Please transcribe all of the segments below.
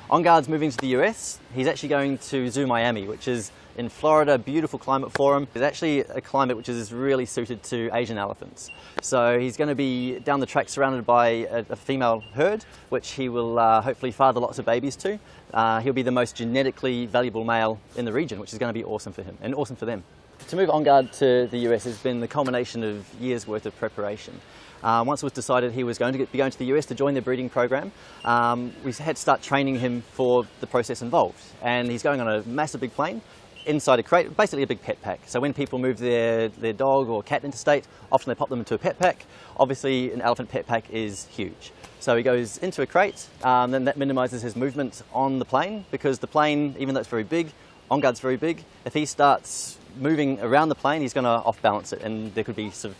Ongard's moving to the US. He's actually going to Zoo Miami, which is in Florida, beautiful climate for him. It's actually a climate which is really suited to Asian elephants. So he's going to be down the track surrounded by a female herd, which he will hopefully father lots of babies to. He'll be the most genetically valuable male in the region, which is going to be awesome for him and awesome for them. To move Ongard to the US has been the culmination of years' worth of preparation. Once it was decided he was going to be going to the US to join their breeding program, we had to start training him for the process involved. And he's going on a massive big plane inside a crate, basically a big pet pack. So when people move their dog or cat interstate, often they pop them into a pet pack. Obviously an elephant pet pack is huge. So he goes into a crate, then that minimises his movement on the plane, because the plane, even though it's very big, Ongard's very big, if he starts moving around the plane, he's going to off-balance it, and there could be some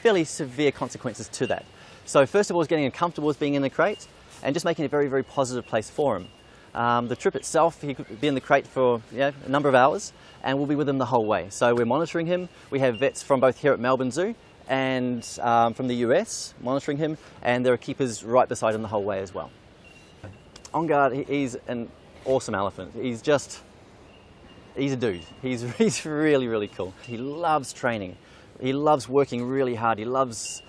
fairly severe consequences to that. So first of all is getting him comfortable with being in the crate and just making it a very, very positive place for him. The trip itself, he could be in the crate for a number of hours, and we'll be with him the whole way. So we're monitoring him. We have vets from both here at Melbourne Zoo and from the US monitoring him, and there are keepers right beside him the whole way as well. Ongard, he's an awesome elephant. He's a dude. He's really, really cool. He loves training. He loves working really hard. He loves,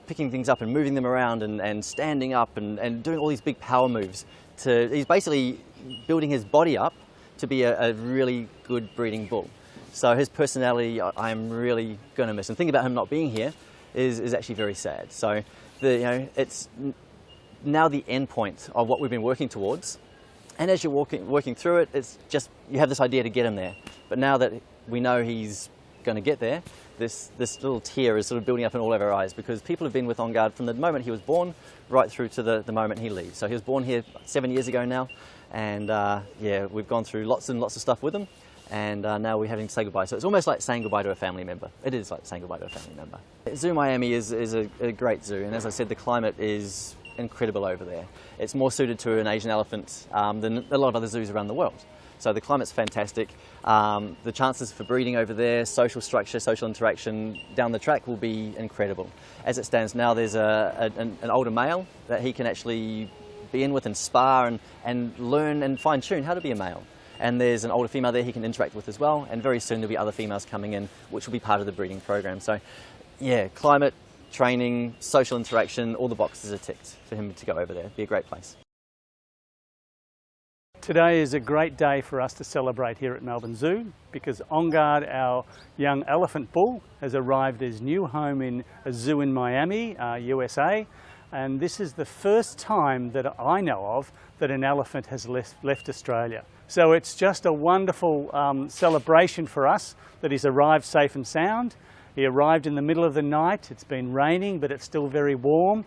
picking things up and moving them around and standing up and doing all these big power moves. He's basically building his body up to be a really good breeding bull. So his personality, I'm really going to miss. And thinking about him not being here is actually very sad. So it's now the end point of what we've been working towards. And as you're working through it, it's just, you have this idea to get him there. But now that we know he's going to get there, this little tear is sort of building up in all of our eyes, because people have been with Ongard from the moment he was born right through to the moment he leaves. So he was born here 7 years ago now, and yeah, we've gone through lots and lots of stuff with him, and now we're having to say goodbye. So it's almost like saying goodbye to a family member. It is like saying goodbye to a family member. Zoo Miami is a great zoo, and as I said, the climate is incredible over there. It's more suited to an Asian elephant than a lot of other zoos around the world. So the climate's fantastic. The chances for breeding over there, social structure, social interaction down the track will be incredible. As it stands now, there's an older male that he can actually be in with and spar and learn and fine tune how to be a male. And there's an older female there he can interact with as well, and very soon there'll be other females coming in, which will be part of the breeding program. So yeah, climate, training, social interaction, all the boxes are ticked for him to go over there. It'd be a great place. Today is a great day for us to celebrate here at Melbourne Zoo, because Ongard, our young elephant bull, has arrived at his new home in a zoo in Miami, USA, and this is the first time that I know of that an elephant has left Australia. So it's just a wonderful celebration for us that he's arrived safe and sound. He arrived in the middle of the night. It's been raining, but it's still very warm.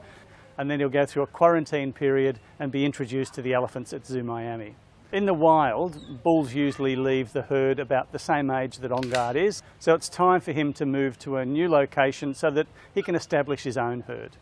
And then he'll go through a quarantine period and be introduced to the elephants at Zoo Miami. In the wild, bulls usually leave the herd about the same age that Ongard is, so it's time for him to move to a new location so that he can establish his own herd.